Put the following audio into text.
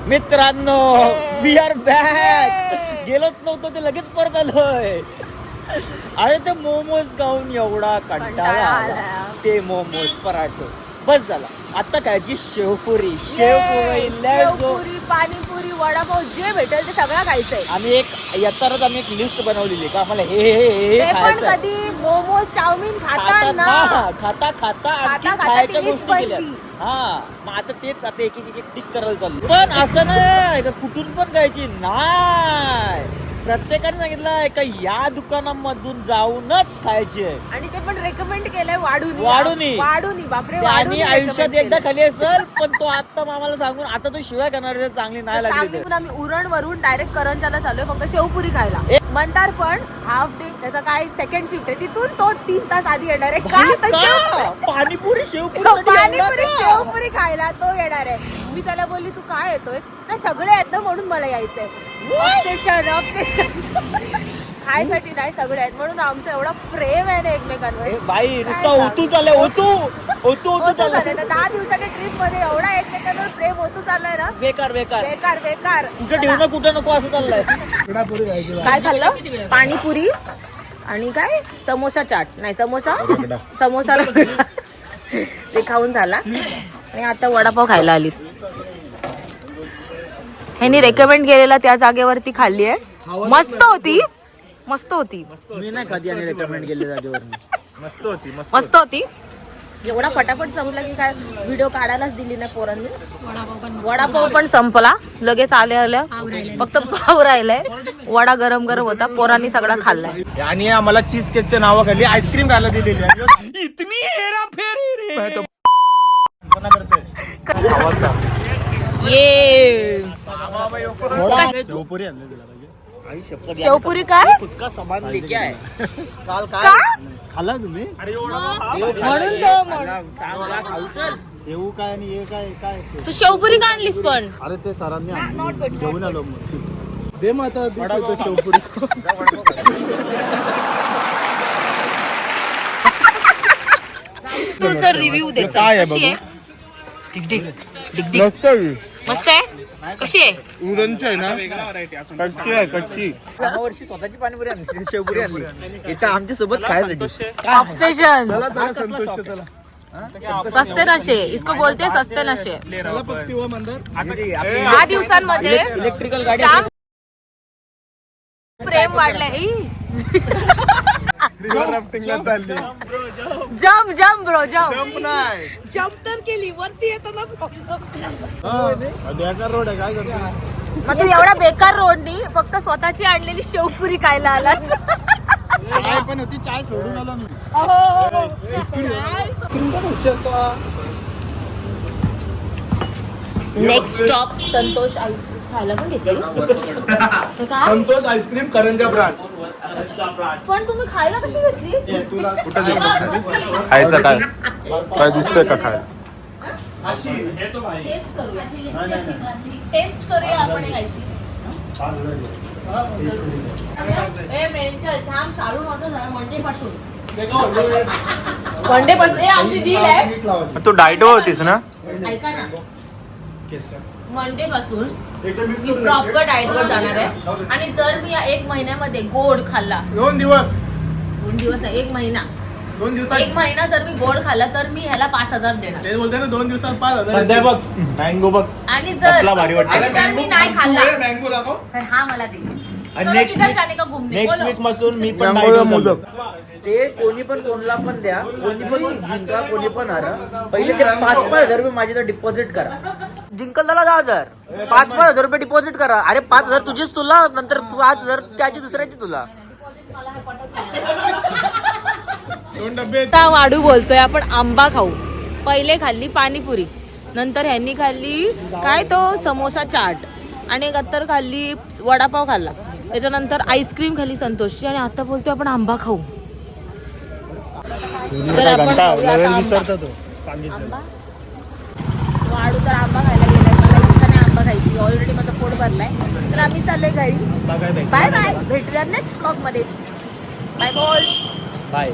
मित्रांनो we R back. गेलोच नव्हतो ते लगेच परत आलोय. अरे ते मोमोज खाऊन एवढा कंटाळा आला. ते मोमोज पराठे बस झाला. आता खायची शेवपुरी. शेवपुरी, पाणीपुरी, वडापाव जे भेटेल ते सगळं खायचंय. आम्ही येतानाच आम्ही एक लिस्ट बनवलेली का आम्हाला हे पण कधी मोमोज चाऊमिन खाता खायच्या गोष्टी केल्या. हा मग आता तेच आता एक टिक करायला चालू. पण असं नाही कुठून पण खायची नाही. प्रत्येकाने सांगितलं का या दुकानामधून जाऊनच खायचे. आणि ते पण रेकमेंड केलंय वाढून बापरे. आणि आयुष्यात एकदा खाली असेल पण तो आता आम्हाला सांगून आता तो शिवाय करणार चांगली नाही लागली. आम्ही उरण वरून डायरेक्ट करंजाला चाललोय फक्त शेवपुरी खायला. मंदार पण हाफ डे त्याचा काय सेकंड शिफ्ट आहे तिथून तो 3 तास आधी येणार आहे. पाणीपुरी शेवपुरी खायला तो येणार आहे. मी त्याला बोलली तू काय येतोय ना सगळे आहेत ना म्हणून मला यायचंय. ऑब्सेशन खायसाठी नाही सगळे आहेत म्हणून आमचं एवढं प्रेम आहे ना एकमेकांवर. बाई नुसतं ओतू चाललंय. ओतू चाललंय. 10 दिवसाच्या ट्रिप मध्ये एवढा एकमेकांवर प्रेम ओतू चाललाय ना. बेकार कुठे ठेवू ना कुठे नको असं चाललंय. काय खाल्लं? पाणीपुरी आणि काय समोसा चाट नाही समोसा रगडा ते खाऊन झाला. आणि आता वडापाव खायला आली. ह्यानी रेकमेंड केलेला त्या जागेवरती खाल्ली आहे. मस्त होती. मी नाही कधी आणि रेकमेंड केले जागेवर. मस्त होती. एवढा फटाफट संपला की काय व्हिडिओ काढायलाच दिली नाही पोरांनी. वडापाव पण संपला लगेच आल्या फक्त पाव राहिलाय. वडा गरम होता पोरांनी सगळा खाल्लाय. आणि आम्हाला चीज केकच्या नावाखाली आईस्क्रीम खायला दिलेली आहे. इतनी हेराफेरी रे. ये शेवपुरी काय खुदका सामान लेके आहे. काल का खाल्ला तुम्ही? म्हणून खाऊ चल. येऊ काय आणि ये काय तू शेवपुरी का आणलीस पण? अरे ते सरांनी घेऊन आलो. दे माता शेवपुरी. तुझा रिव्ह्यू दे. कशी आहे? मस्त आहे. कशी आहे? उडनची आहे ना. कच्ची. वर्षी स्वतःची पाणीपुरी आणली शेवपुरी आणली इथं आमच्या सोबत खायसाठी. ऑब्सेशन. सस्ते नशे इसको बोलते सस्ते नशे. 10 दिवसांमध्ये इलेक्ट्रिकल गाडी प्रेम वाढलंय. जम्प ब्रो जम्प तर केली वरती येताना रोड आहे काय करतो. मग तू एवढा बेकार रोडनी फक्त स्वतःची आणलेली शेवपुरी खायला आलास. चाय पण होती. चाय सोडून आलो मी. नेक्स्ट स्टॉप संतोष आईस्क्रीम खायला पण घेतली. संतोष आईस्क्रीम करंजा ब्रांच. पण तुम्ही खायला कशी घेतली? खायचं काय दिसतंय का खाय? टेस्ट करूया आपण एक आईस्क्रीम. मंडे पासून आमची डील आहे. तू डाएट वर होतीस ना? ऐका ना मंडे पासून मी प्रॉपर डाएट वर जाणार आहे. आणि जर मी या 1 महिन्यामध्ये गोड खाल्ला 2 दिवस 2 दिवस नाही 1 महिना 2 दिवसात 1 महिना जर मी गोड खाल्ला तर मी ह्याला 5,000 देणार. ते बोलते ना 2 दिवसात 5,000. सध्या बघ मँगो बघ. आणि जर मी नाही खाल्ला मँगो दाखव. तर हा मला दे. नेक्स्ट वीक पासून मी पण ते कोणी पण कोणला पण द्या. कोणी पण जिंका कोणी पण हारा. पहिले ते 5,000 रुपये माझ्या डिपॉझिट करा. जिंकलला 10,000 5,000 रुपये डिपॉझिट करा. अरे 5,000 तुझीच तुला नंतर 5,000 त्याची दुसऱ्याची तुला. वाढू बोलतोय आपण आंबा खाऊ. पहिले खाल्ली पाणीपुरी नंतर ह्यांनी खाल्ली काय तो समोसा चाट आणि गत्तर खाल्ली वडापाव खाल्ला. त्याच्यानंतर आईस्क्रीम खाल्ली संतोषची आणि आता बोलतोय आपण आंबा खाऊ. तर आपण वाढू तर आंबा खायला गेलाय. मला इच्छा आंबा खायची. ऑलरेडी माझा पोट भरलाय. तर आम्ही चाललोय घरी. बाय भेटूया नेक्स्ट ब्लॉग मध्ये. बाय बोल. बाय.